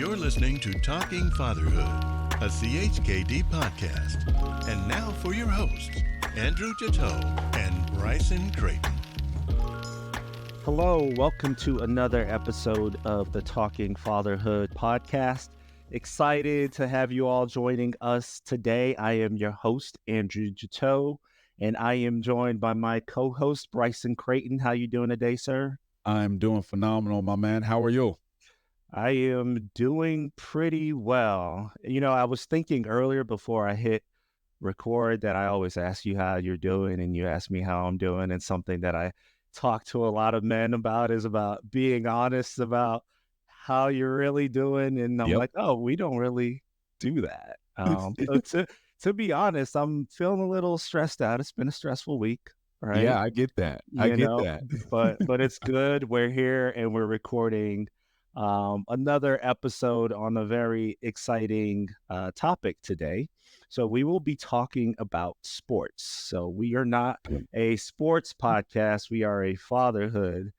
You're listening to Talking Fatherhood, a CHKD podcast. And now for your hosts, Andrew Jateau and Bryson Creighton. Hello, welcome to another episode of the Talking Fatherhood podcast. Excited to have you all joining us today. I am your host, Andrew Jateau, and I am joined by my co-host, Bryson Creighton. How you doing today, sir? I'm doing phenomenal, my man. How are you? I am doing pretty well. I was thinking earlier before I hit record that I always ask you how you're doing, and you ask me how I'm doing. And something that I talk to a lot of men about is about being honest about how you're really doing. And I'm Yep. like, oh, we don't really do that. So to be honest, I'm feeling a little stressed out. It's been a stressful week, right? Yeah, I get that. But it's good. We're here and we're recording another episode on a very exciting topic today. So we will be talking about sports. So we are not a sports podcast. We are a fatherhood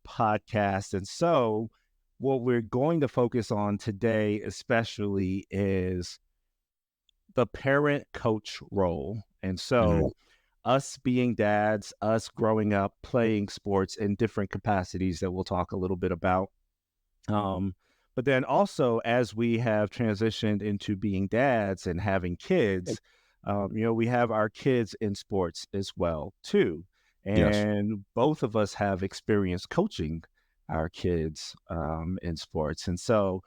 podcast. And so what we're going to focus on today, especially, is the parent coach role. And so us being dads, us growing up playing sports in different capacities that we'll talk a little bit about. But then also, as we have transitioned into being dads and having kids, we have our kids in sports as well, too. Yes. And both of us have experience coaching our kids in sports. And so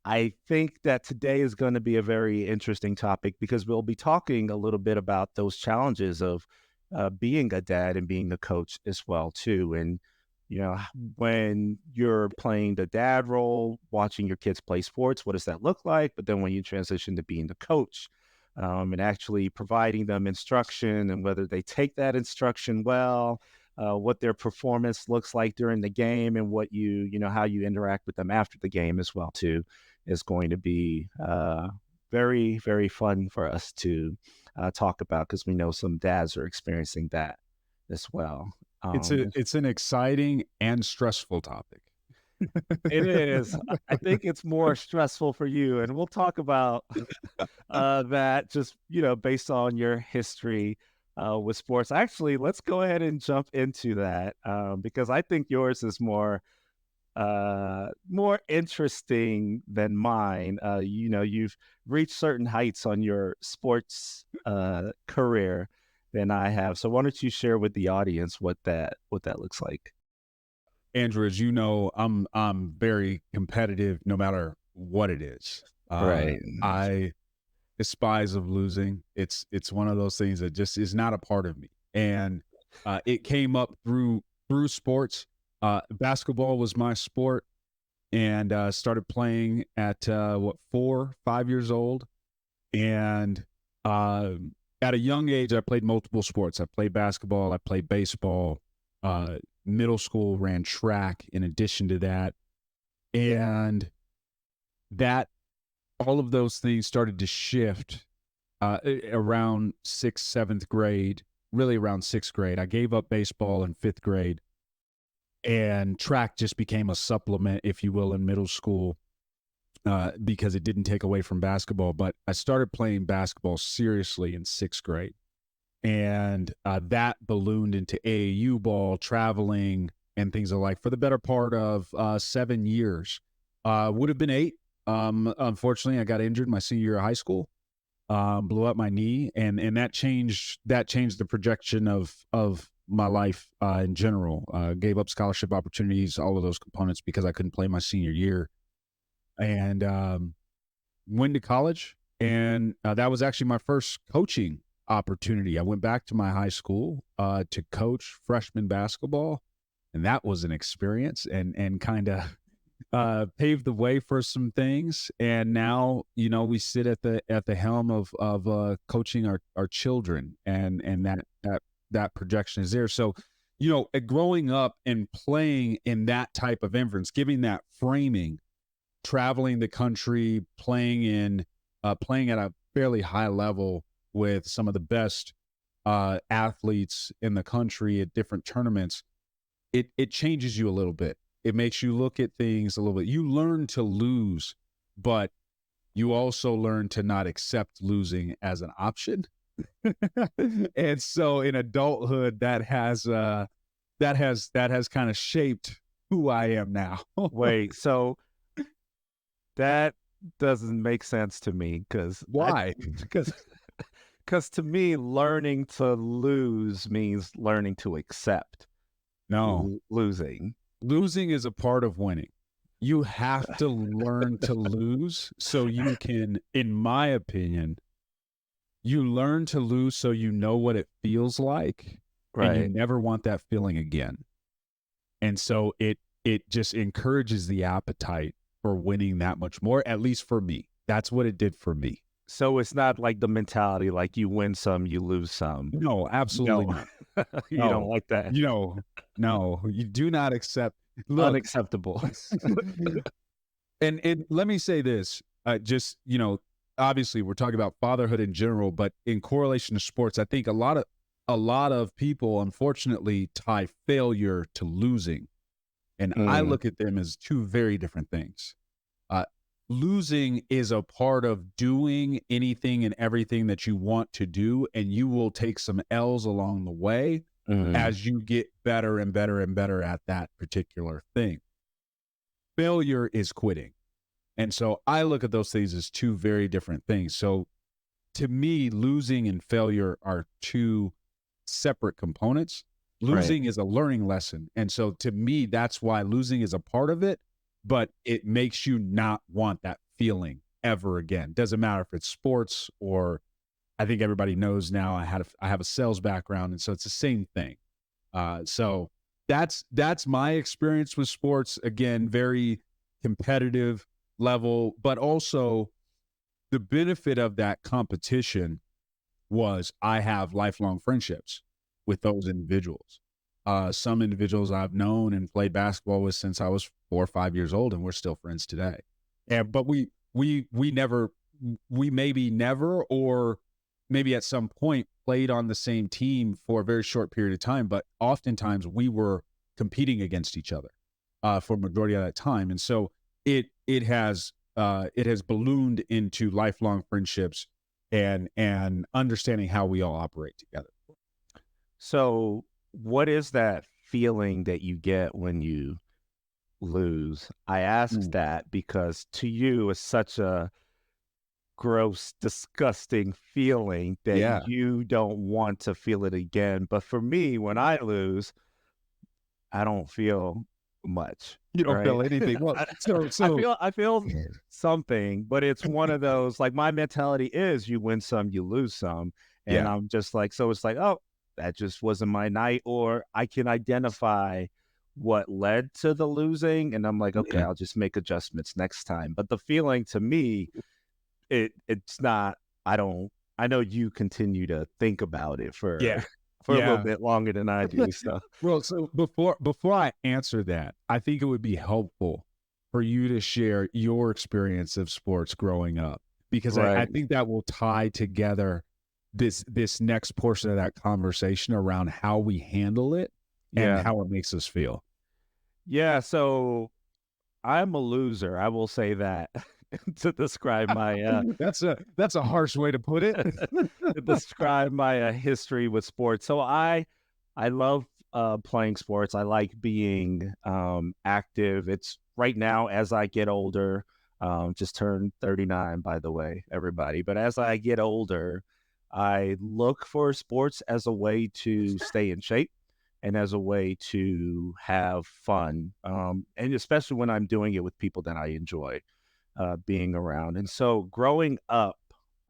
I think that today is going to be a very interesting topic because we'll be talking a little bit about those challenges of being a dad and being a coach as well, too. And when you're playing the dad role, watching your kids play sports, what does that look like? But then when you transition to being the coach and actually providing them instruction and whether they take that instruction well, what their performance looks like during the game and what how you interact with them after the game as well, too, is going to be very, very fun for us to talk about because we know some dads are experiencing that as well. It's an exciting and stressful topic. It is. I think it's more stressful for you, and we'll talk about that just, based on your history with sports. Actually, let's go ahead and jump into that because I think yours is more interesting than mine. You've reached certain heights on your sports career than I have. So why don't you share with the audience what that looks like? Andrew, as you know, I'm very competitive no matter what it is. Right. I despise of losing. It's one of those things that just is not a part of me. And it came up through sports. Basketball was my sport, and started playing at 4, 5 years old. And at a young age, I played multiple sports. I played basketball, I played baseball, middle school ran track in addition to that. And that, all of those things started to shift around 6th, 7th grade, really around 6th grade. I gave up baseball in 5th grade, and track just became a supplement, if you will, in middle school. Because it didn't take away from basketball, but I started playing basketball seriously in 6th grade. And that ballooned into AAU ball, traveling, and things alike for the better part of 7 years. Would have been 8. Unfortunately, I got injured my senior year of high school, blew up my knee, and that changed the projection of my life in general. Gave up scholarship opportunities, all of those components, because I couldn't play my senior year. And went to college, and that was actually my first coaching opportunity. I went back to my high school to coach freshman basketball, and that was an experience and kind of paved the way for some things. And now, we sit at the helm of coaching our children, and that projection is there. So, growing up and playing in that type of inference, giving that framing, traveling the country, playing at a fairly high level with some of the best athletes in the country at different tournaments, it changes you a little bit. It makes you look at things a little bit. You learn to lose but you also learn to not accept losing as an option. And so in adulthood, that has kind of shaped who I am now. Wait, so that doesn't make sense to me because Why? because to me, learning to lose means learning to accept No, losing. losing is a part of winning. You have to learn to lose so you can, in my opinion, you learn to lose so you know what it feels like, and you Right. never want that feeling again. And so it just encourages the appetite for winning that much more, at least for me. That's what it did for me. So it's not like the mentality like you win some, you lose some. No, absolutely No, not. you don't No, like that. no, you do not accept. Look, Unacceptable. and let me say this, just, obviously we're talking about fatherhood in general, but in correlation to sports, I think a lot of people unfortunately tie failure to losing. And I Mm, look at them as two very different things. Uh, Losing is a part of doing anything and everything that you want to do, and you will take some L's along the way mm, as you get better and better and better at that particular thing. Failure is quitting. And so I look at those things as two very different things. So to me, losing and failure are two separate components. right. Losing is a learning lesson. And so to me, that's why losing is a part of it, but it makes you not want that feeling ever again. Doesn't matter if it's sports or I think everybody knows now I have a sales background. And so it's the same thing. So that's my experience with sports. Again, very competitive level, but also the benefit of that competition was I have lifelong friendships with those individuals. Some individuals I've known and played basketball with since I was 4 or 5 years old, and we're still friends today. And but we maybe never, or maybe at some point played on the same team for a very short period of time, but oftentimes we were competing against each other for a majority of that time. And so it has ballooned into lifelong friendships and understanding how we all operate together. So what is that feeling that you get when you lose? I ask Mm. that because to you it's such a gross, disgusting feeling that Yeah. you don't want to feel it again. But for me, when I lose, I don't feel much, You don't right? feel anything. Well, I, so I feel something, but it's one of those like my mentality is you win some, you lose some, and yeah. I'm just like so it's like oh that just wasn't my night, or I can identify what led to the losing, and I'm like okay, Yeah. I'll just make adjustments next time. But the feeling to me it's not I don't I know you continue to think about it Yeah. for a little Yeah. bit longer than I do. So Well, so before I answer that, I think it would be helpful for you to share your experience of sports growing up, because I right. think that will tie together this next portion of that conversation around how we handle it and Yeah. how it makes us feel. Yeah, so I'm a loser, I will say that to describe my That's a harsh way to put it. to describe my history with sports. So I love playing sports. I like being active. It's right now as I get older, just turned 39 by the way, everybody. But as I get older, I look for sports as a way to stay in shape and as a way to have fun. And especially when I'm doing it with people that I enjoy being around. And so growing up,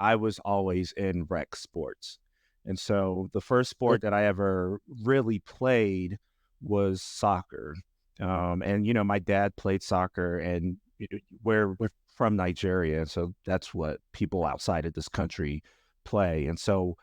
I was always in rec sports. And so the first sport that I ever really played was soccer. And, you know, my dad played soccer and we're from Nigeria. So that's what people outside of this country play. And so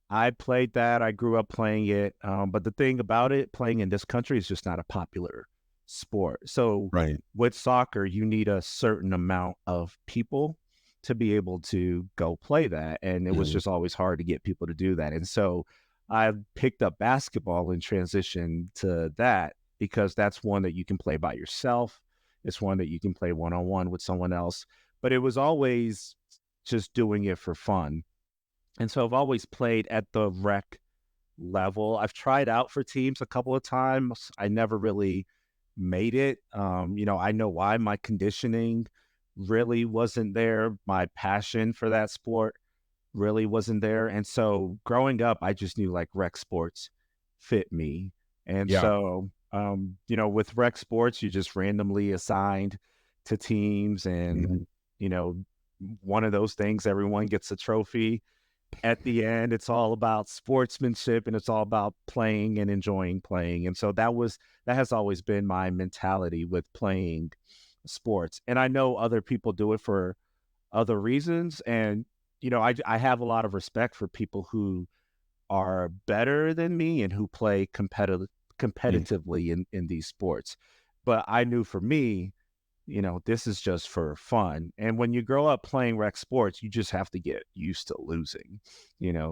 I played that. I grew up playing it. But the thing about it, playing in this country is just not a popular sport. So Right. with soccer, you need a certain amount of people to be able to go play that. And it was Mhm. just always hard to get people to do that. And so I picked up basketball and transitioned to that because that's one that you can play by yourself. It's one that you can play one on one with someone else. but it was always just doing it for fun. And so I've always played at the rec level. I've tried out for teams a couple of times. I never really made it. I know why. My conditioning really wasn't there. My passion for that sport really wasn't there. And so growing up, I just knew like rec sports fit me. And Yeah. so, with rec sports, you just randomly assigned to teams and, you know, one of those things, everyone gets a trophy at the end. It's all about sportsmanship and it's all about playing and enjoying playing. And so that has always been my mentality with playing sports. And I know other people do it for other reasons. And, I have a lot of respect for people who are better than me and who play competitively in these sports. But I knew for me, this is just for fun. And when you grow up playing rec sports, you just have to get used to losing,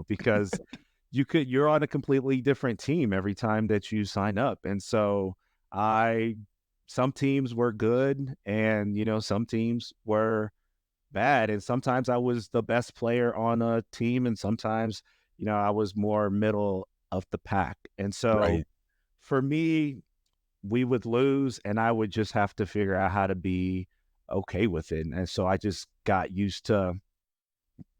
because you're on a completely different team every time that you sign up. And so some teams were good and, some teams were bad. And sometimes I was the best player on a team and sometimes, I was more middle of the pack. And so Right. for me, we would lose and I would just have to figure out how to be okay with it. And so I just got used to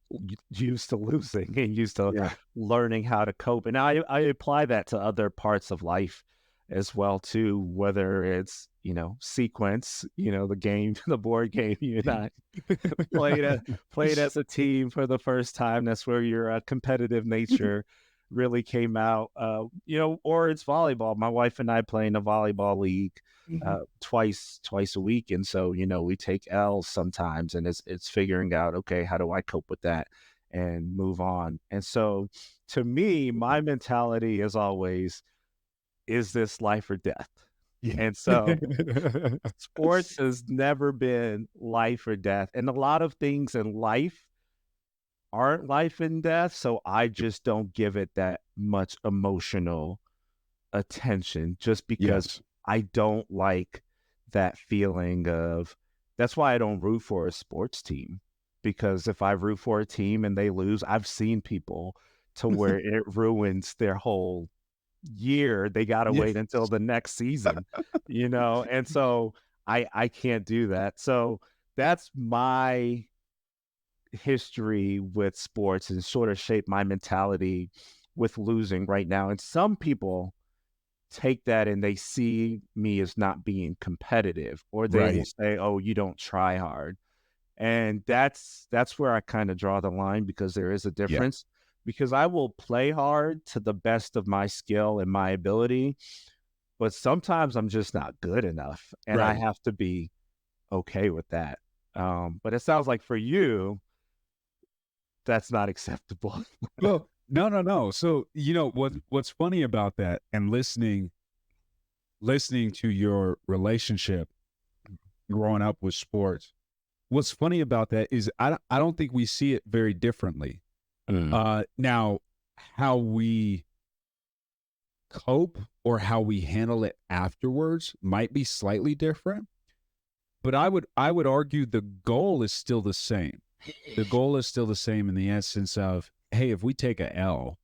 losing and used to Yeah. learning how to cope. And I apply that to other parts of life as well too, whether it's, sequence, the game, the board game you and I played as a team for the first time. That's where your competitive nature really came out. Or it's volleyball. My wife and I play in a volleyball league twice a week, and so we take L's sometimes, and it's figuring out, okay, how do I cope with that and move on. And so, to me, my mentality is always, is this life or death? Yeah. And so sports has never been life or death. And a lot of things in life aren't life and death. So I just don't give it that much emotional attention just because Yes. I don't like that feeling of, that's why I don't root for a sports team. Because if I root for a team and they lose, I've seen people to where it ruins their whole year. They got to Yeah. wait until the next season, and so I can't do that. So that's my history with sports and sort of shaped my mentality with losing right now. And some people take that and they see me as not being competitive, or they will Right. say, oh, you don't try hard. And that's where I kind of draw the line, because there is a Yeah. difference. Because I will play hard to the best of my skill and my ability, but sometimes I'm just not good enough, and I Right. have to be okay with that. But it sounds like for you, that's not acceptable. Well, no, no, no. So, what's funny about that and listening to your relationship growing up with sports. What's funny about that is I don't think we see it very differently. Mm, Now how we cope or how we handle it afterwards might be slightly different, but I would argue the goal is still the same. The goal is still the same in the essence of, hey, if we take a L,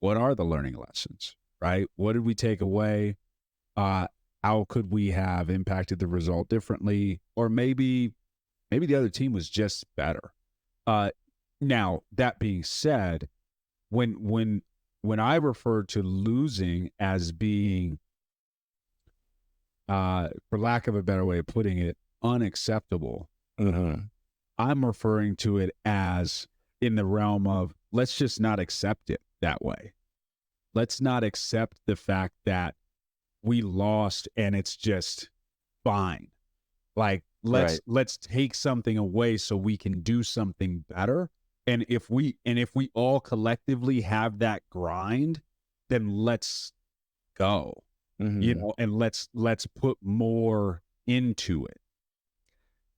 what are the learning lessons, right? What did we take away? Uh, how could we have impacted the result differently? Or maybe the other team was just better. Uh, Now that being said, when I refer to losing as being, for lack of a better way of putting it, unacceptable, mhm. I'm referring to it as in the realm of, let's just not accept it that way. Let's not accept the fact that we lost and it's just fine. Like, Right. let's take something away so we can do something better. And if we all collectively have that grind, then let's go. Mhm. And let's put more into it.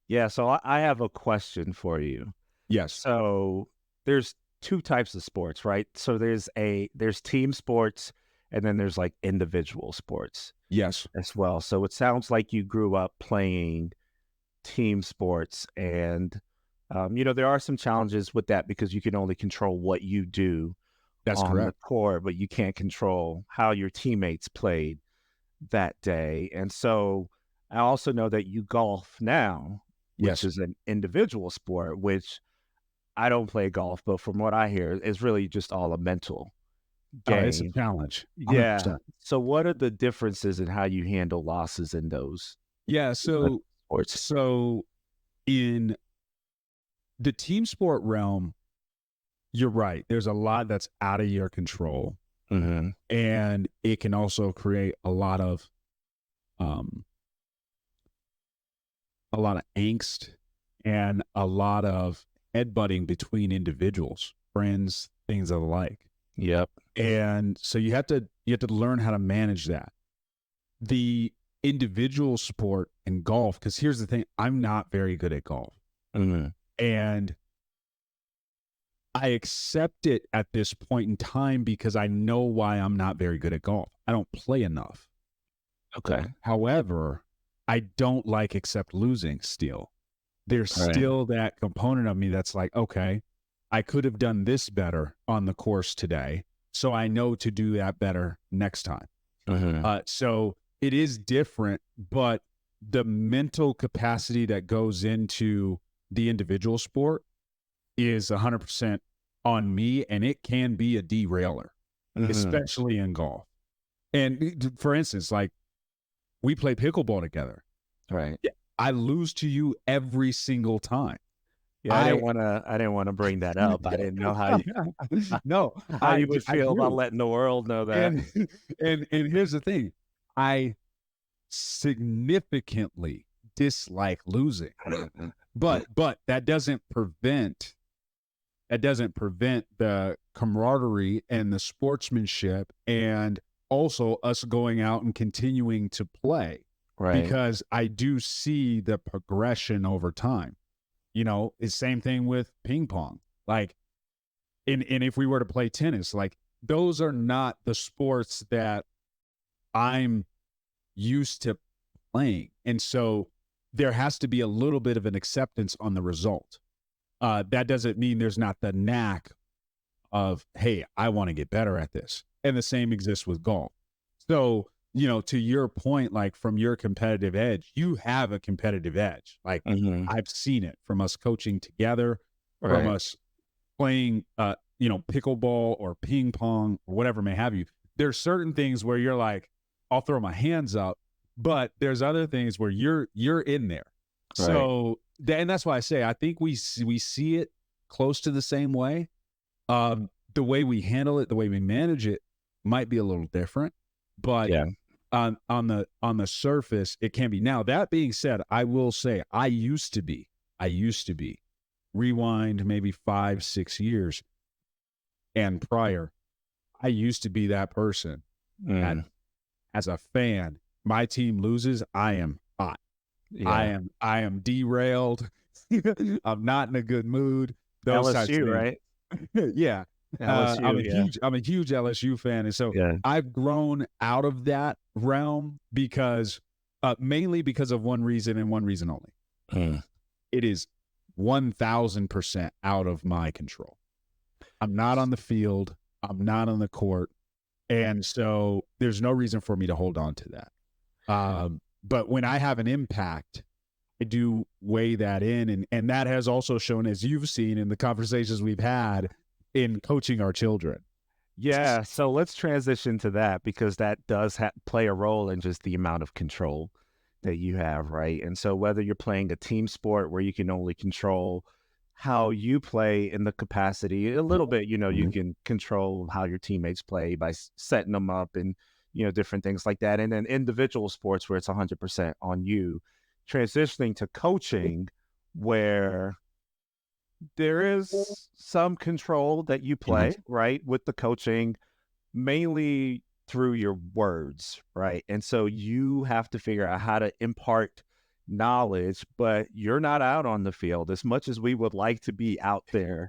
Yeah, so I have a question for you. Yes. So there's two types of sports, right? So there's team sports and then there's like individual sports Yes. as well. So it sounds like you grew up playing team sports, and There are some challenges with that because you can only control what you do That's on the correct. court, but you can't control how your teammates played that day. And so I also know that you golf now, which Yes. is an individual sport, which I don't play golf, but from what I hear, is really just all a mental Oh, it's a game. challenge. Yeah. 100%. So what are the differences in how you handle losses in those Yeah. sports? So in the team sport realm, you're right. There's a lot that's out of your control, Mm-hmm. and it can also create um, a lot of angst and a lot of headbutting between individuals, friends, things of the like. Yep. And so you have to learn how to manage that. The individual sport in golf, because here's the thing, I'm not very good at golf. Mm-hmm. And I accept it at this point in time because I know why I'm not very good at golf. I don't play enough. Okay. However, I don't accept losing still. There's All right. still that component of me that's like, okay, I could have done this better on the course today. So I know to do that better next time. Mm-hmm. So it is different, but the mental capacity that goes into the individual sport is 100% on me, and it can be a derailer, Mm-hmm. especially in golf. And for instance, like we play pickleball together. Right. Yeah, I lose to you every single time. Yeah, I didn't I want to. I didn't want to bring that up. I didn't know no, how you would I feel about do. letting the world know that. And and here's the thing. I significantly dislike losing. But that doesn't prevent the camaraderie and the sportsmanship and also us going out and continuing to play, Right. because I do see the progression over time. It's the same thing with ping pong. Like, and if we were to play tennis, like those are not the sports that I'm used to playing. And so there has to be a little bit of an acceptance on the result. That doesn't mean there's not the knack of, hey, I want to get better at this. And the same exists with golf. So, to your point, like from your competitive edge, you have a competitive edge. Like Mm-hmm. I've seen it from us coaching together, from Right. us playing, pickleball or ping pong or whatever may have you. There's certain things where you're like, I'll throw my hands up, but there's other things where you're in there. Right. So, and that's why I say I think we see it close to the same way. The way we handle it, the way we manage it, might be a little different, but Yeah. on the surface, it can be. Now, that being said, I will say I used to be. Rewind maybe 5-6 years and prior, I used to be that person that, Mm. as a fan, my team loses, I am hot. Yeah. I am derailed. I'm not in a good mood. Those types of LSU, things. right? Yeah. LSU. Yeah. I'm a huge LSU fan. And so Yeah. I've grown out of that realm because mainly because of one reason and one reason only. Mm. It is 1,000% out of my control. I'm not on the field. I'm not on the court. And so there's no reason for me to hold on to that. But when I have an impact, I do weigh that in. And that has also shown, as you've seen in the conversations we've had, in coaching our children. Yeah. So let's transition to that because that does play a role in just the amount of control that you have, right? And so whether you're playing a team sport where you can only control how you play in the capacity a little bit, you can control how your teammates play by setting them up and, different things like that. And then individual sports where it's 100% on you, transitioning to coaching where there is some control that you play, right, with the coaching, mainly through your words, right? And so you have to figure out how to impart knowledge, but you're not out on the field as much as we would like to be out there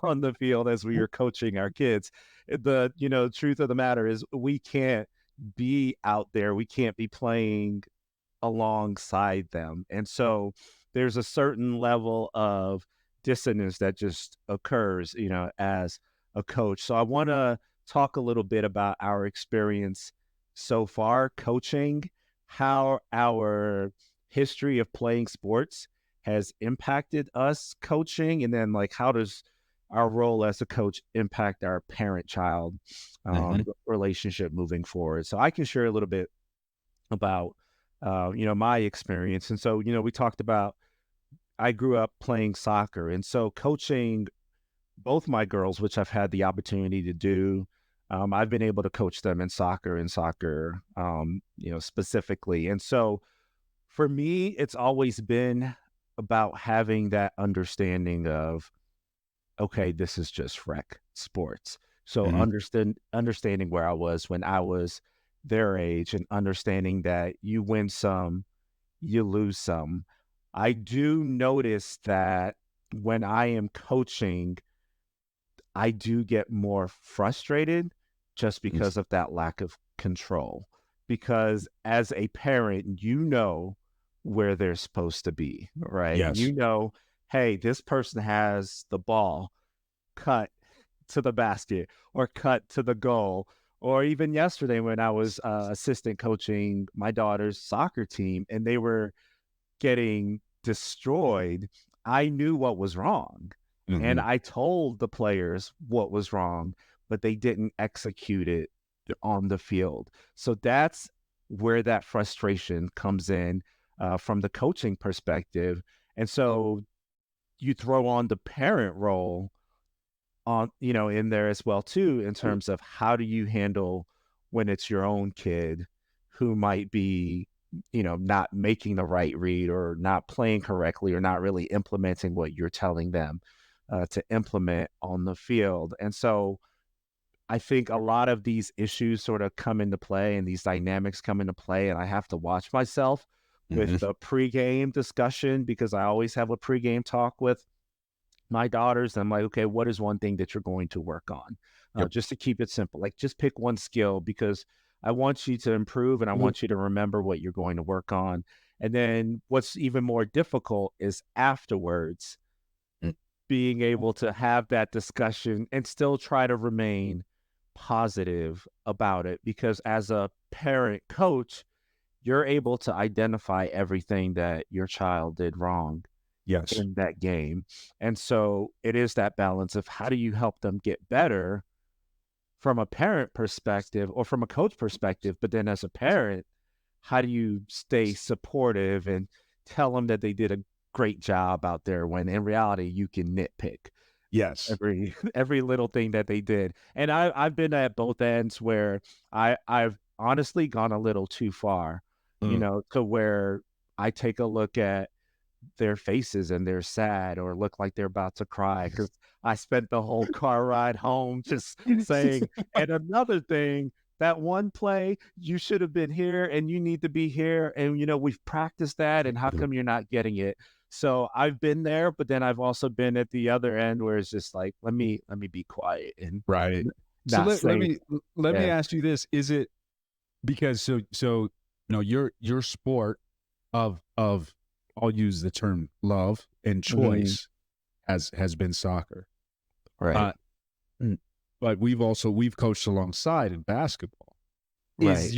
on the field as we are coaching our kids. The, truth of the matter is we can't be out there. We can't be playing alongside them. And so there's a certain level of dissonance that just occurs, as a coach. So I want to talk a little bit about our experience so far coaching, how our history of playing sports has impacted us coaching, and then like how does our role as a coach impact our parent-child Hmm. relationship moving forward. So I can share a little bit about my experience. And so we talked about I grew up playing soccer, and so coaching both my girls, which I've had the opportunity to do. I've been able to coach them in soccer, specifically. And so for me, it's always been about having that understanding of, okay, this is just rec sports. So Hmm. understanding where I was when I was their age, and understanding that you win some, you lose some. I do notice that when I am coaching, I do get more frustrated just because of that lack of control. Because as a parent, where they're supposed to be, right? Yes. Hey, this person has the ball, cut to the basket or cut to the goal. Or even yesterday when I was assistant coaching my daughter's soccer team and they were getting destroyed, I knew what was wrong. And Hmm. I told the players what was wrong, but they didn't execute it on the field. So that's where that frustration comes in from the coaching perspective. And so you throw on the parent role in there as well too, in terms of how do you handle when it's your own kid who might be, not making the right read or not playing correctly or not really implementing what you're telling them to implement on the field. And so I think a lot of these issues sort of come into play and these dynamics come into play, and I have to watch myself with Hmm. the pregame discussion because I always have a pregame talk with my daughters. I'm like, okay, what is one thing that you're going to work on? Yep. Just to keep it simple, like just pick one skill because I want you to improve and I want you to remember what you're going to work on. And then what's even more difficult is afterwards being able to have that discussion and still try to remain positive about it. Because as a parent coach, you're able to identify everything that your child did wrong Yes. in that game. And so it is that balance of how do you help them get better from a parent perspective or from a coach perspective, but then as a parent, how do you stay supportive and tell them that they did a great job out there when in reality you can nitpick Yes. every little thing that they did. And I've been at both ends where I've honestly gone a little too far, Mm. to where I take a look at their faces and they're sad or look like they're about to cry because I spent the whole car ride home just saying, and another thing, that one play, you should have been here and you need to be here. And, we've practiced that. And how come you're not getting it? So I've been there, but then I've also been at the other end where it's just like, let me be quiet and Right. So not let say, me let me yeah. ask you this: is it because your sport of I'll use the term love and Mhm. choice has been soccer. Right. Uh, mm, but we've coached alongside in basketball. Right. Is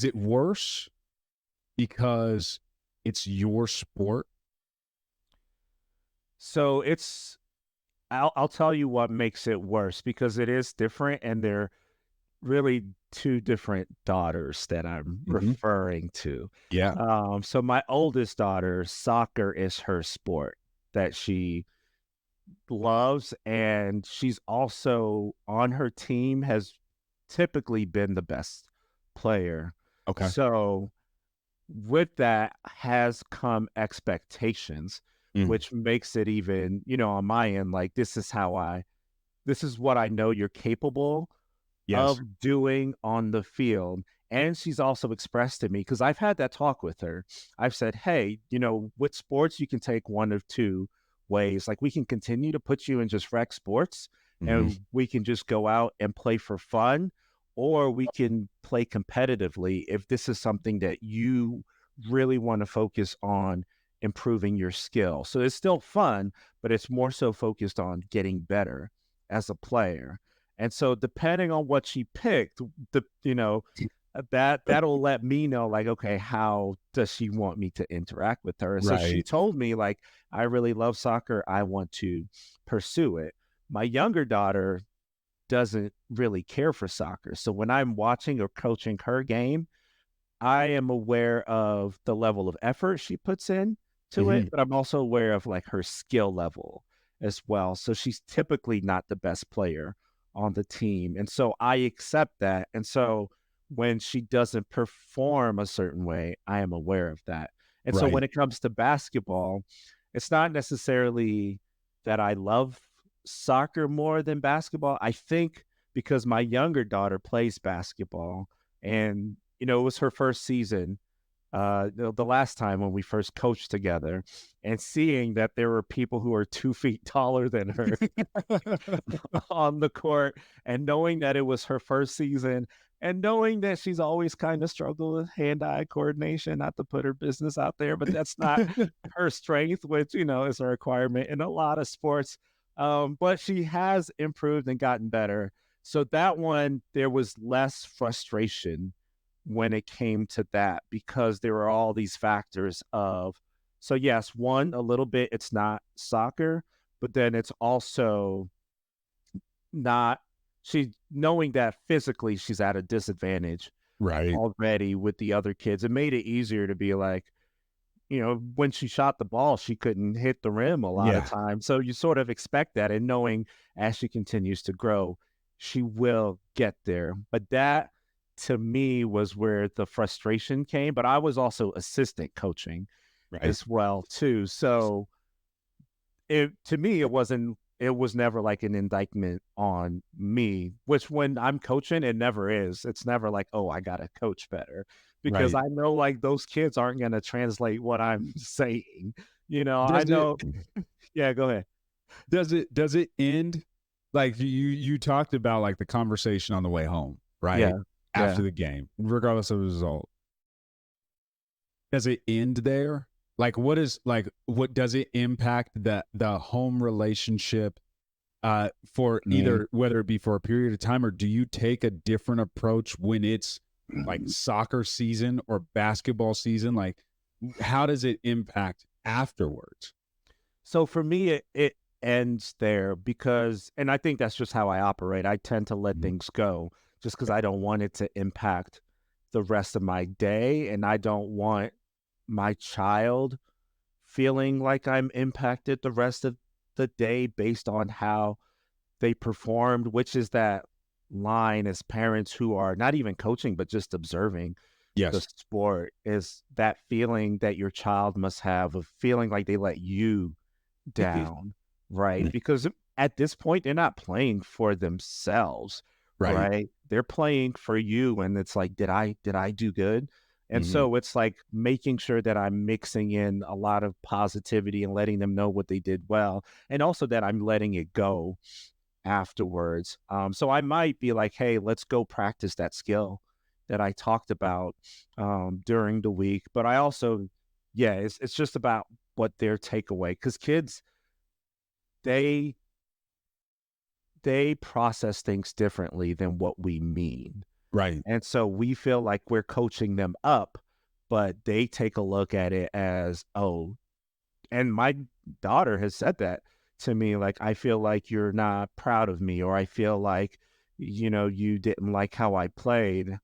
it worse because it's your sport? So I'll tell you what makes it worse because it is different and they're really two different daughters that I'm Hmm. referring to. Yeah. So my oldest daughter, soccer is her sport that she loves, and she's also on her team has typically been the best player. Okay. So with that has come expectations, Mm. which makes it even, on my end, like this is what I know you're capable Yes. of doing on the field. And she's also expressed to me, because I've had that talk with her. I've said, hey, with sports, you can take one of two ways. Like we can continue to put you in just rec sports Hmm. and we can just go out and play for fun, or we can play competitively if this is something that you really want to focus on improving your skill. So it's still fun, but it's more so focused on getting better as a player. And so depending on what she picked, that'll let me know, like, okay, how does she want me to interact with her? And so she Right. told me, like, I really love soccer. I want to pursue it. My younger daughter doesn't really care for soccer. So when I'm watching or coaching her game, I am aware of the level of effort she puts in to it, Mhm. but I'm also aware of like her skill level as well. So she's typically not the best player on the team. And so I accept that. And so when she doesn't perform a certain way, I am aware of that. And so when Right. it comes to basketball, it's not necessarily that I love soccer more than basketball. I think because my younger daughter plays basketball and it was her first season, the last time when we first coached together, and seeing that there were people who are 2 feet taller than her on the court, and knowing that it was her first season, and knowing that she's always kind of struggled with hand-eye coordination, not to put her business out there, but that's not her strength, which, is a requirement in a lot of sports. But she has improved and gotten better. So that one, there was less frustration when it came to that because there were all these factors of, so yes, one, a little bit, it's not soccer, but then it's also not, she knowing that physically she's at a disadvantage Right. already with the other kids. It made it easier to be like, when she shot the ball, she couldn't hit the rim a lot of Yeah. times. So you sort of expect that, and knowing as she continues to grow, she will get there. But that to me was where the frustration came. But I was also assistant coaching Right. as well too. So to me, it was never like an indictment on me, which when I'm coaching, it never is. It's never like, oh, I gotta coach better, because Right. I know like those kids aren't gonna translate what I'm saying. I Does it know. Yeah, go ahead. does it end like you talked about like the conversation on the way home, right? Yeah, yeah. After the game, regardless of the result. Does it end there? Like what does it impact the home relationship for Mm. either whether it be for a period of time, or do you take a different approach when it's like soccer season or basketball season? Like how does it impact afterwards? So for me, it ends there because, and I think that's just how I operate. I tend to let Mhm. things go just because I don't want it to impact the rest of my day, and I don't want my child feeling like I'm impacted the rest of the day based on how they performed, which is that line as parents who are not even coaching, but just observing the Yes. sport, is that feeling that your child must have of feeling like they let you down, right? Because at this point, they're not playing for themselves, Right. right? They're playing for you, and it's like, did I do good? And Mhm. so it's like making sure that I'm mixing in a lot of positivity and letting them know what they did well, and also that I'm letting it go afterwards. So I might be like, hey, let's go practice that skill that I talked about during the week. But I also, yeah, it's just about what their takeaway, because kids, they they process things differently than what we mean. Right. And so we feel like we're coaching them up, but they take a look at it as, oh, and my daughter has said that to me, like, I feel like you're not proud of me, or I feel like, you didn't like how I played.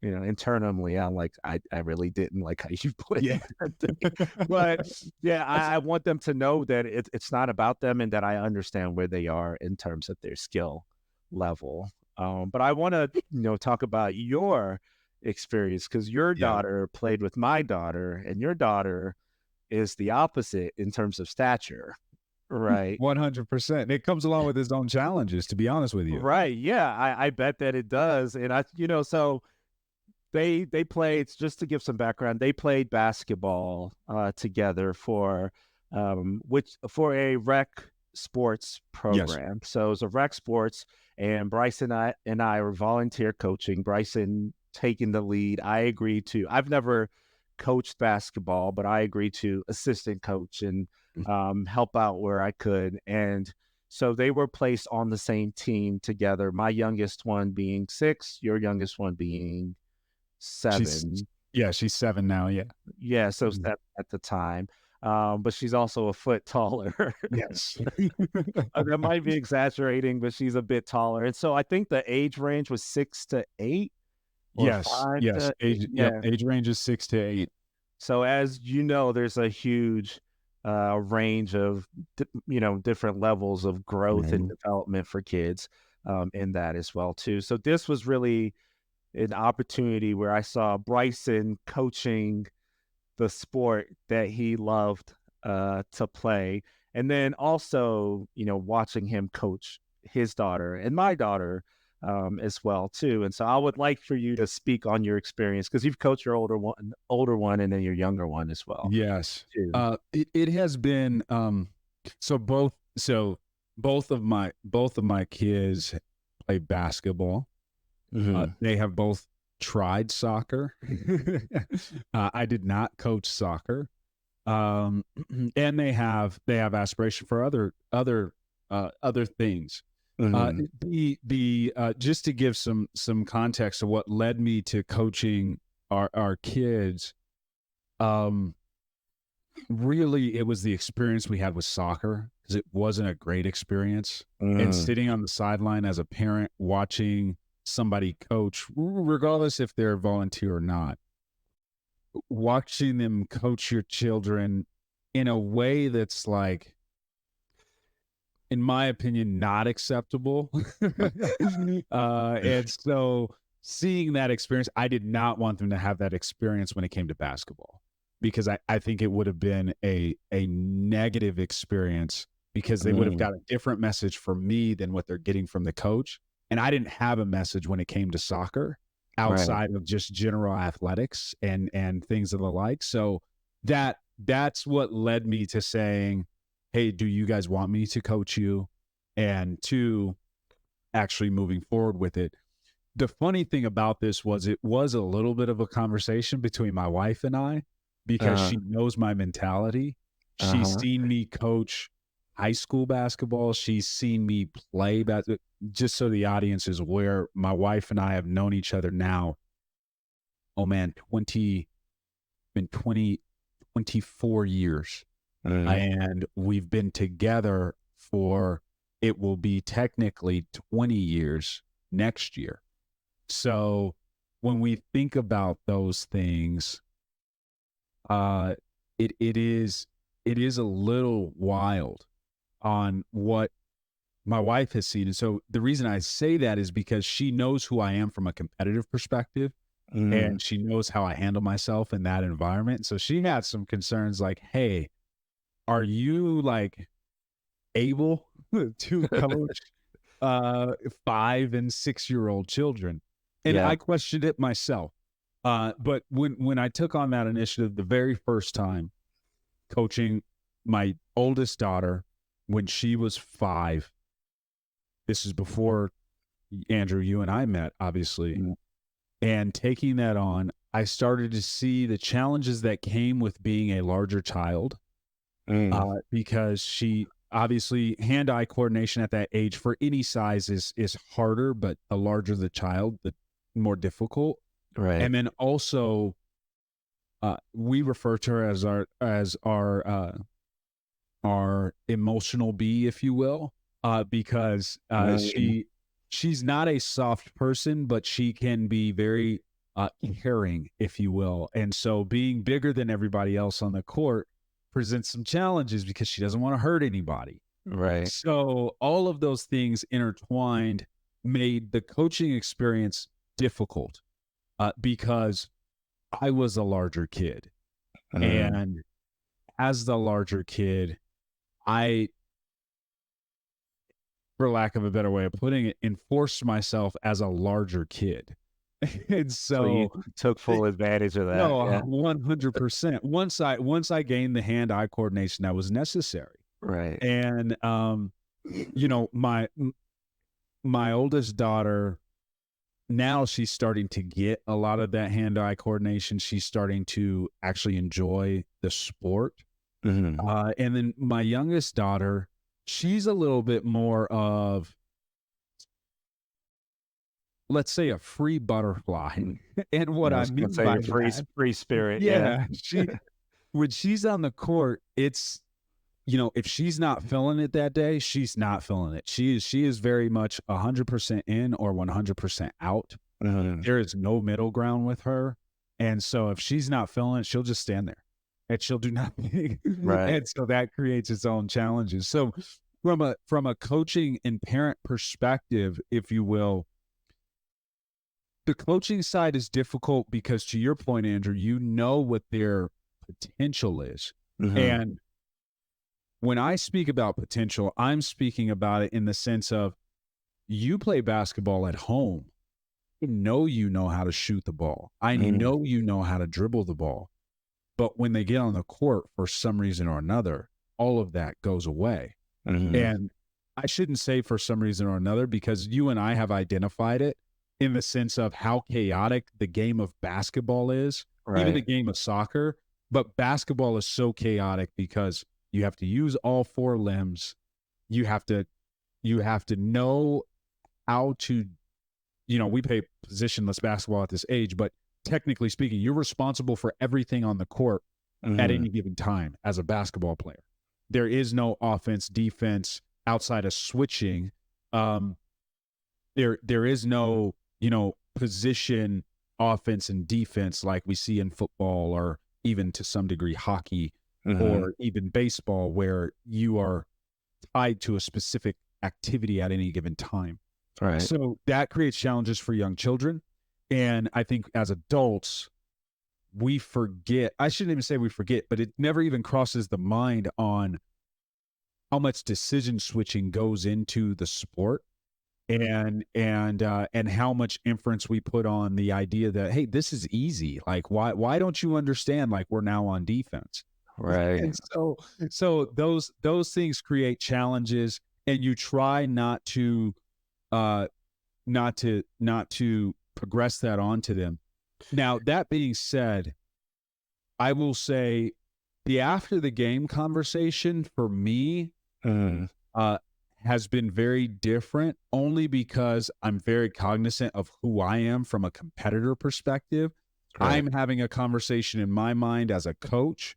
Internally, I'm like, I really didn't like how you Yeah. played that day. But yeah, I want them to know that it's not about them, and that I understand where they are in terms of their skill level. But I want to, talk about your experience, because your Yeah. daughter played with my daughter, and your daughter is the opposite in terms of stature, right? 100%. It comes along with its own challenges, to be honest with you. Right. Yeah, I bet that it does. And so they played, just to give some background, they played basketball together for a rec sports Yes. program. So it was a rec sports, and Bryson and I were volunteer coaching. Bryson taking the lead. I agreed to. I've never coach basketball, but I agreed to assistant coach and help out where I could. And so they were placed on the same team together. My youngest one being 6, your youngest one being She's 7. she's 7 now. Yeah. Yeah, so Mhm. 7 at the time. But she's also a foot taller. Yes. That might be exaggerating, but she's a bit taller. And so I think the age range was 6 to 8 or Yes. 5 Yes. to Age. Yep. yeah. Age range is 6 to 8. So as you know, there's a huge range of different levels of growth and Mhm. development for kids in that as well too. So this was really an opportunity where I saw Bryson coaching the sport that he loved to play, and then also watching him coach his daughter and my daughter as well too. And so I would like for you to speak on your experience because you've coached your older one and then your younger one as well Yes. too. It has been so both of my kids play basketball. Mhm. They have both tried soccer. I did not coach soccer. Um, and they have aspiration for other things. Mhm. The just to give some context of what led me to coaching our kids, um, really it was the experience we had with soccer because it wasn't a great experience. And Mhm. sitting on the sideline as a parent watching somebody coach, regardless if they're a volunteer or not, watching them coach your children in a way that's like, in my opinion, not acceptable. And so seeing that experience, I did not want them to have that experience when it came to basketball because I think it would have been a negative experience because they would have Mhm. got a different message from me than what they're getting from the coach. And I didn't have a message when it came to soccer Right. outside of just general athletics and things of the like. So that's what led me to saying, hey, do you guys want me to coach you? And two, actually moving forward with it. The funny thing about this was it was a little bit of a conversation between my wife and I because Uh-huh. she knows my mentality. She's Uh-huh. seen me coach high school basketball. She's seen me play basketball. Just so the audience is aware, my wife and I have known each other now, oh man, 24 years. Mhm. And we've been together for, it will be technically 20 years next year. So when we think about those things, uh, it is a little wild on what my wife has seen. And so the reason I say that is because she knows who I am from a competitive perspective Mhm. and she knows how I handle myself in that environment. So she had some concerns like, hey, are you like able to coach 5 and 6 year old children? And Yeah. I questioned it myself. But when I took on that initiative the very first time, coaching my oldest daughter when she was 5, this is before Andrew, you and I met, obviously, Mhm. and taking that on, I started to see the challenges that came with being a larger child Mm. because she obviously hand-eye coordination at that age for any size is harder, but the larger the child, the more difficult. Right. And then also, we refer to her as our emotional bee, if you will, because Mm. she's not a soft person, but she can be very caring, if you will. And so, being bigger than everybody else on the court presents some challenges because she doesn't want to hurt anybody. Right. So, all of those things intertwined made the coaching experience difficult because I was a larger kid, Mm. and as the larger kid, I, for lack of a better way of putting it, enforced myself as a larger kid. And So you so, took full advantage of that. no, Yeah. 100%. Once I gained the hand-eye coordination that was necessary. Right. And my oldest daughter now she's starting to get a lot of that hand-eye coordination. She's starting to actually enjoy the sport. Mm-hmm. And then my youngest daughter, she's a little bit more of, let's say, a free butterfly. And what I I was going to mean say by a that, free spirit. Yeah. yeah, when she's on the court, it's, if she's not feeling it that day, she's not feeling it. She is very much 100% in or 100% out. Mm-hmm. There is no middle ground with her. And so if she's not feeling it, she'll just stand there and she'll do nothing. Right. And so that creates its own challenges. So from a coaching and parent perspective, if you will, the coaching side is difficult because, to your point, Andrew, what their potential is. Mm-hmm. And when I speak about potential, I'm speaking about it in the sense of, you play basketball at home. I know you know how to shoot the ball. I know you know how to dribble the ball. But when they get on the court, for some reason or another, all of that goes away. Mm-hmm. And I shouldn't say for some reason or another, because you and I have identified it in the sense of how chaotic the game of basketball is, even the game of soccer. But basketball is so chaotic because you have to use all four limbs. You have to know how to, we play positionless basketball at this age, but technically speaking, you're responsible for everything on the court at any given time as a basketball player. There is no offense, defense outside of switching. There is no, position, offense and defense like we see in football, or even to some degree hockey, or even baseball, where you are tied to a specific activity at any given time. Right. So that creates challenges for young children. And I think as adults, we forget, I shouldn't even say we forget, but it never even crosses the mind on how much decision switching goes into the sport, and how much inference we put on the idea that, hey, this is easy. Like, why don't you understand? Like, we're now on defense. Right. And so those things create challenges, and you try not to progress that onto them. Now, that being said, I will say the after the game conversation for me has been very different, only because I'm very cognizant of who I am from a competitor perspective. Right. I'm having a conversation in my mind as a coach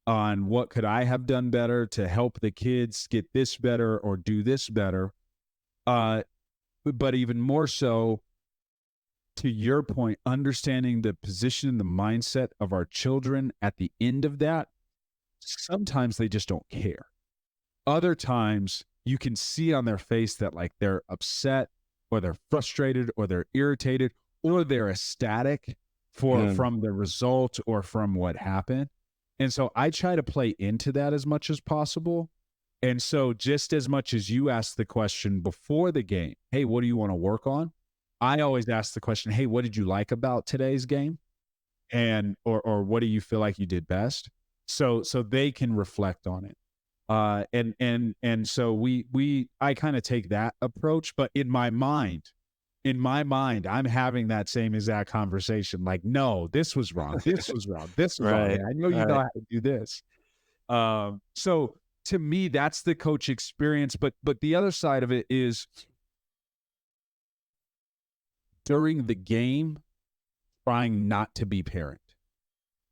on what could I have done better to help the kids get this better or do this better. But even more so, to your point, understanding the position and the mindset of our children at the end of that, sometimes they just don't care. Other times you can see on their face that, like, they're upset, or they're frustrated, or they're irritated, or they're ecstatic from the result or from what happened. And so I try to play into that as much as possible. And so just as much as you ask the question before the game, hey, what do you want to work on? I always ask the question, hey, what did you like about today's game? And or what do you feel like you did best? So they can reflect on it. And so I kind of take that approach, but in my mind, I'm having that same exact conversation. Like, no, this was wrong. This was wrong. This was wrong. I know you know how to do this. So to me, that's the coach experience. But the other side of it is, during the game, trying not to be parent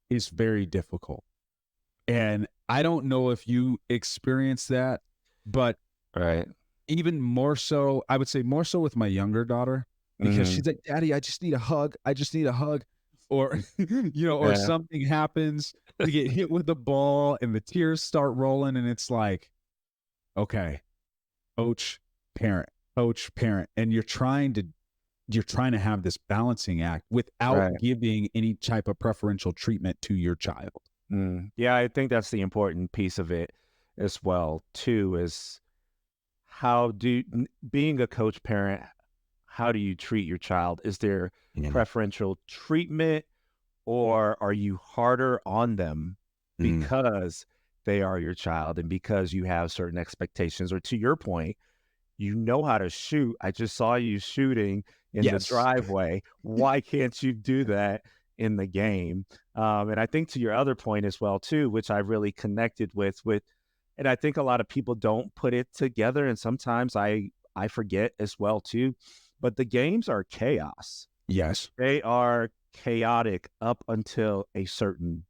is very difficult. And I don't know if you experience that, but even more so, I would say more so with my younger daughter, because she's like, Daddy, I just need a hug. I just need a hug. Or, or something happens, we get hit with the ball and the tears start rolling, and it's like, okay, coach, parent. And you're trying to have this balancing act without giving any type of preferential treatment to your child. Yeah, I think that's the important piece of it as well, too, is being a coach parent, how do you treat your child? Is there preferential treatment, or are you harder on them because they are your child and because you have certain expectations? Or, to your point, you know how to shoot. I just saw you shooting in the Yes. driveway. Why can't you do that in the game? And I think to your other point as well too, which I really connected with, and I think a lot of people don't put it together, and sometimes I forget as well too. But the games are chaos. Yes. They are chaotic up until a certain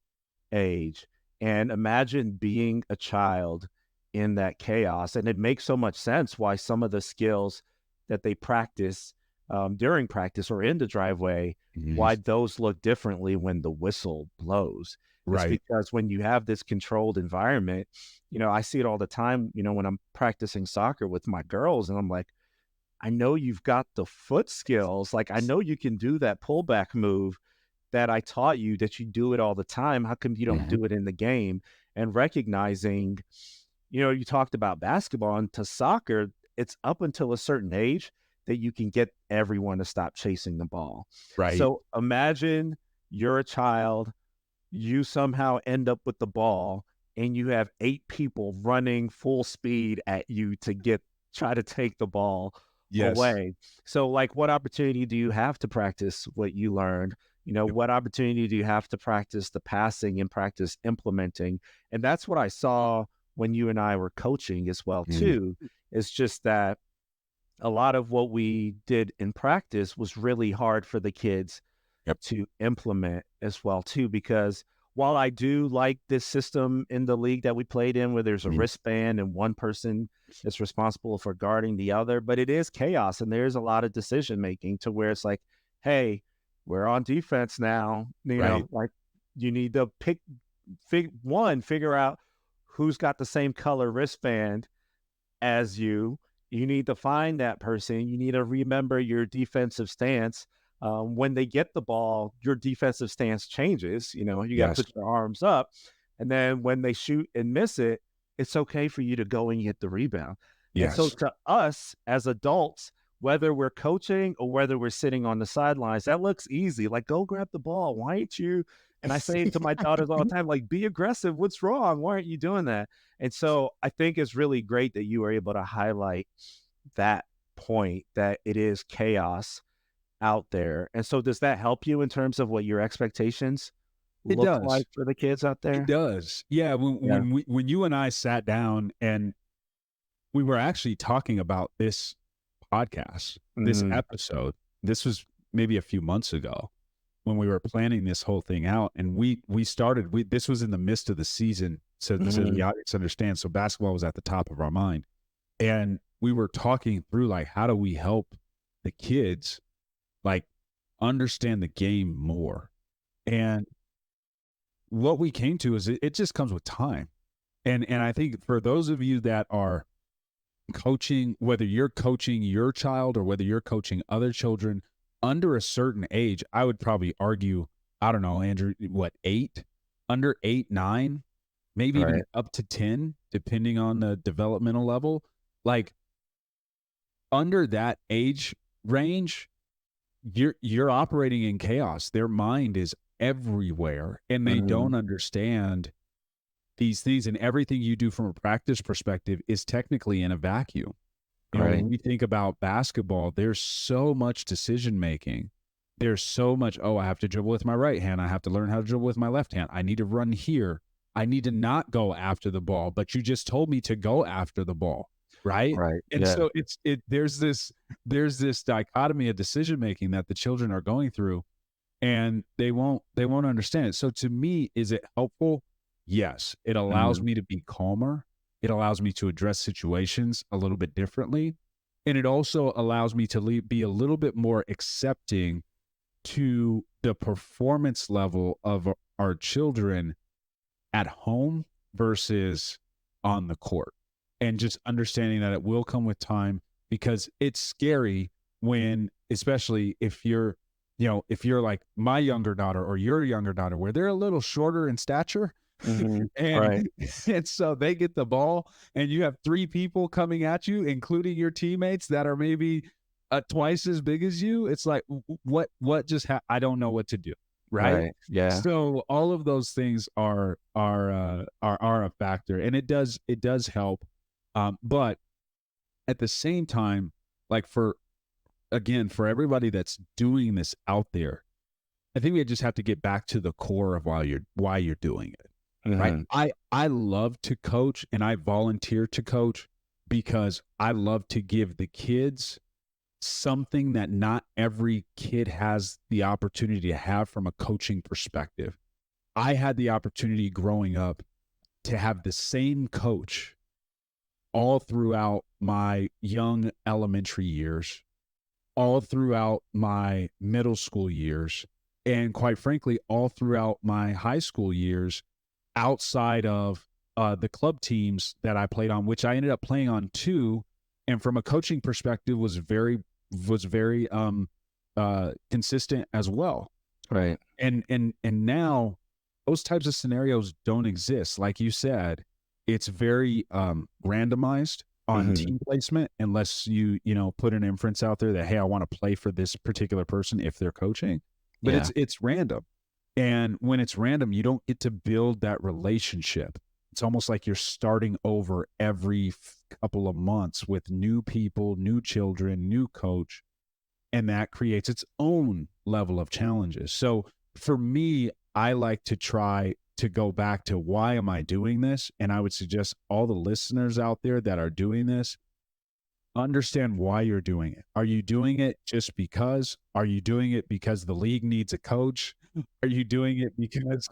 age. And imagine being a child in that chaos. And it makes so much sense why some of the skills that they practice during practice or in the driveway, Mhm. why those look differently when the whistle blows. It's Right. because when you have this controlled environment, I see it all the time, when I'm practicing soccer with my girls, and I'm like, I know you've got the foot skills. Like, I know you can do that pullback move that I taught you, that you do it all the time. How come you don't Mhm. do it in the game? And recognizing, you talked about basketball, and to soccer, it's up until a certain age that you can get everyone to stop chasing the ball. Right. So imagine you're a child, you somehow end up with the ball, and you have 8 people running full speed at you to try to take the ball Yes. away. So, like, what opportunity do you have to practice what you learned? Yep. What opportunity do you have to practice the passing and practice implementing? And that's what I saw when you and I were coaching as well Mm. too. It's just that a lot of what we did in practice was really hard for the kids Yep. to implement as well too, because while I do like this system in the league that we played in, where there's a Mhm. wristband and one person is responsible for guarding the other, but it is chaos, and there's a lot of decision making to where it's like, hey, we're on defense now, Right. like, you need to figure out who's got the same color wristband as you. You need to find that person. You need to remember your defensive stance. When they get the ball, your defensive stance changes. You got to Yes. put your arms up. And then when they shoot and miss it, it's okay for you to go and get the rebound. And so Yes. to us as adults, whether we're coaching or whether we're sitting on the sidelines, that looks easy. Like, go grab the ball. Why ain't you? And I say it to my daughters all the time, like, be aggressive. What's wrong? Why aren't you doing that? And so I think it's really great that you were able to highlight that point, that it is chaos out there. And so does that help you in terms of what your expectations It look does. like for the kids out It there? does. Yeah. Yeah. When you and I sat down and we were actually talking about this podcast, this Mhm. episode, this was maybe a few months ago when we were planning this whole thing out, and this was in the midst of the season, so the Mhm. audience understands. So basketball was at the top of our mind, and we were talking through, like, how do we help the kids, like, understand the game more? And what we came to is it just comes with time. And I think for those of you that are coaching, whether you're coaching your child or whether you're coaching other children under a certain age, I would probably argue, I don't know, Andrew, what, 8? Under 8, 9, maybe even Right. up to 10, depending on the developmental level. Like, under that age range, you're operating in chaos. Their mind is everywhere, and they Mhm. don't understand these things, and everything you do from a practice perspective is technically in a vacuum. Right. When we think about basketball, there's so much decision making. There's so much, oh, I have to dribble with my right hand. I have to learn how to dribble with my left hand. I need to run here. I need to not go after the ball, but you just told me to go after the ball, right? Right. And Yeah. so there's this dichotomy of decision making that the children are going through, and they won't understand it. So to me, is it helpful? Yes. It allows Mhm. me to be calmer. It allows me to address situations a little bit differently. And it also allows me to be a little bit more accepting to the performance level of our children at home versus on the court. And just understanding that it will come with time, because it's scary when, especially if you're like my younger daughter or your younger daughter, where they're a little shorter in stature, Mhm. and Right. and so they get the ball, and you have 3 people coming at you, including your teammates that are maybe twice as big as you. It's like, what just I don't know what to do, right? Right. Yeah. So all of those things are a factor, and it does help. But at the same time, like for everybody that's doing this out there, I think we just have to get back to the core of why you're doing it. Right. Mm-hmm. I love to coach, and I volunteer to coach because I love to give the kids something that not every kid has the opportunity to have from a coaching perspective. I had the opportunity growing up to have the same coach all throughout my young elementary years, all throughout my middle school years, and quite frankly, all throughout my high school years, outside of the club teams that I played on, which I ended up playing on too. And from a coaching perspective was very consistent as well. Right. And now those types of scenarios don't exist. Like you said, it's very randomized on Mm-hmm. team placement, unless you put an inference out there that, hey, I want to play for this particular person if they're coaching. But Yeah. it's random. And when it's random, you don't get to build that relationship. It's almost like you're starting over every couple of months with new people, new children, new coach, and that creates its own level of challenges. So for me, I like to try to go back to, why am I doing this? And I would suggest all the listeners out there that are doing this, understand why you're doing it. Are you doing it just because? Are you doing it because the league needs a coach? Are you doing it because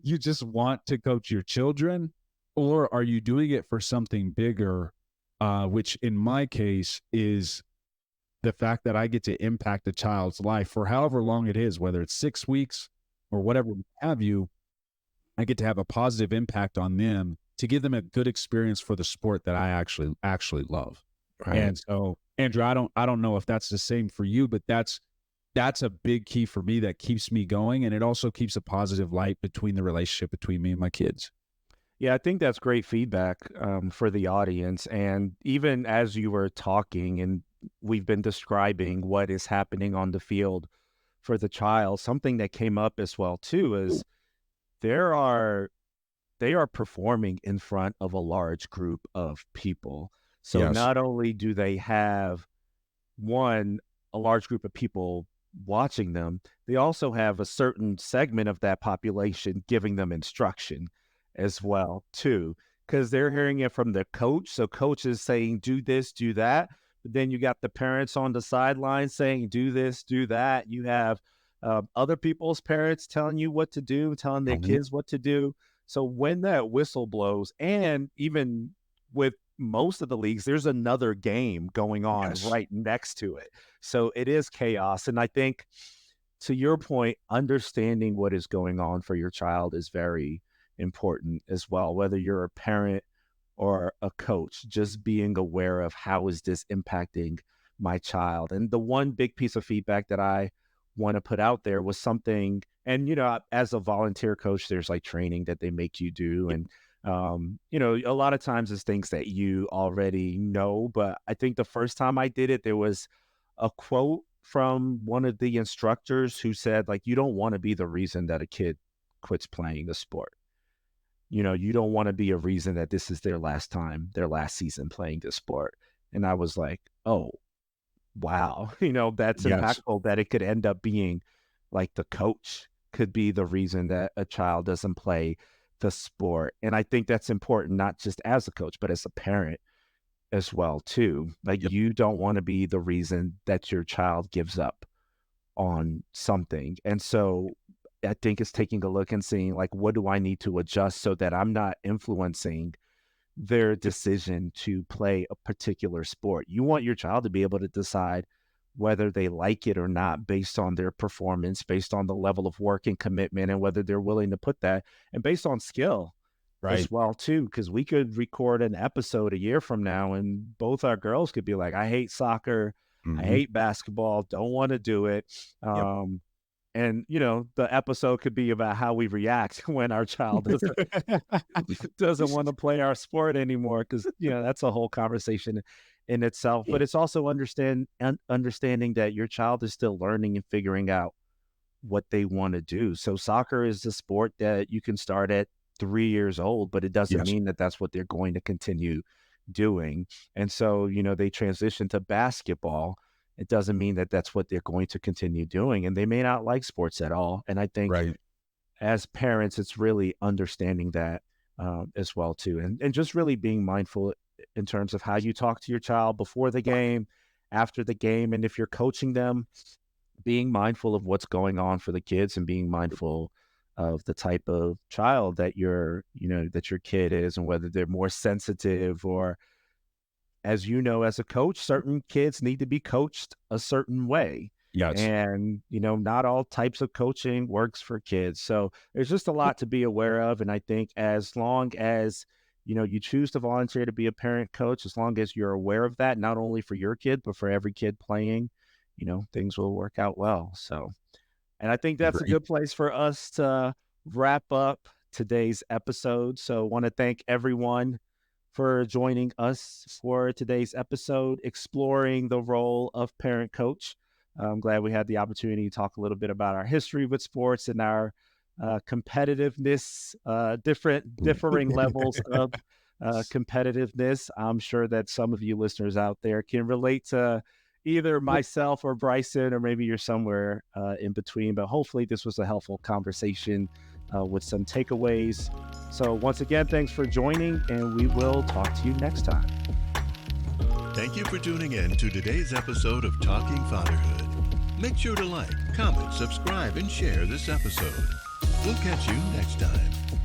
you just want to coach your children? Or are you doing it for something bigger, which in my case is the fact that I get to impact a child's life for however long it is, whether it's 6 weeks or whatever have you. I get to have a positive impact on them to give them a good experience for the sport that I actually love. Right. And so, Andrew, I don't know if that's the same for you, but that's a big key for me that keeps me going. And it also keeps a positive light between the relationship between me and my kids. Yeah, I think that's great feedback for the audience. And even as you were talking and we've been describing what is happening on the field for the child, something that came up as well too is there are they are performing in front of a large group of people. So Yes. not only do they have a large group of people watching them, they also have a certain segment of that population giving them instruction as well, too, because they're hearing it from the coach. So coach is saying, do this, do that. But then you got the parents on the sidelines saying, do this, do that. You have other people's parents telling you what to do, telling their kids what to do. So when that whistle blows, and even with most of the leagues, there's another game going on Yes. right next to it. So it is chaos. And I think, to your point, understanding what is going on for your child is very important as well, whether you're a parent or a coach, just being aware of how is this impacting my child. And the one big piece of feedback that I want to put out there was something, and as a volunteer coach, there's like training that they make you do, and a lot of times it's things that you already know. But I think the first time I did it, there was a quote from one of the instructors who said, like, you don't want to be the reason that a kid quits playing the sport. You don't want to be a reason that this is their last season playing this sport. And I was like, oh, wow, that's Yes. impactful, that it could end up being like the coach could be the reason that a child doesn't play the sport. And I think that's important, not just as a coach, but as a parent as well, too. Like, Yep. you don't want to be the reason that your child gives up on something. And so I think it's taking a look and seeing, like, what do I need to adjust so that I'm not influencing their decision to play a particular sport. You want your child to be able to decide whether they like it or not based on their performance, based on the level of work and commitment, and whether they're willing to put that, and based on skill Right. as well, too, because we could record an episode a year from now and both our girls could be like, I hate soccer, I Mm-hmm. hate basketball, don't want to do it. Yep. And the episode could be about how we react when our child doesn't want to play our sport anymore, because that's a whole conversation in itself. But it's also understanding that your child is still learning and figuring out what they want to do. So soccer is the sport that you can start at 3 years old, but it doesn't Yes. mean that that's what they're going to continue doing. And so, they transition to basketball. It doesn't mean that that's what they're going to continue doing. And they may not like sports at all. And I think Right. as parents, it's really understanding that as well too, and just really being mindful in terms of how you talk to your child before the game, after the game, and if you're coaching them, being mindful of what's going on for the kids and being mindful of the type of child that that your kid is, and whether they're more sensitive or, as as a coach, certain kids need to be coached a certain way. Yes. And, not all types of coaching works for kids. So there's just a lot to be aware of. And I think as long as, you choose to volunteer to be a parent coach, as long as you're aware of that, not only for your kid, but for every kid playing, things will work out well. So, and I think that's a Agree. good place for us to wrap up today's episode. So want to thank everyone for joining us for today's episode, exploring the role of parent coach. I'm glad we had the opportunity to talk a little bit about our history with sports and our competitiveness, differing levels of competitiveness. I'm sure that some of you listeners out there can relate to either myself or Bryson, or maybe you're somewhere in between. But hopefully this was a helpful conversation with some takeaways. So once again, thanks for joining, and we will talk to you next time. Thank you for tuning in to today's episode of Talking Fatherhood. Make sure to like, comment, subscribe, and share this episode. We'll catch you next time.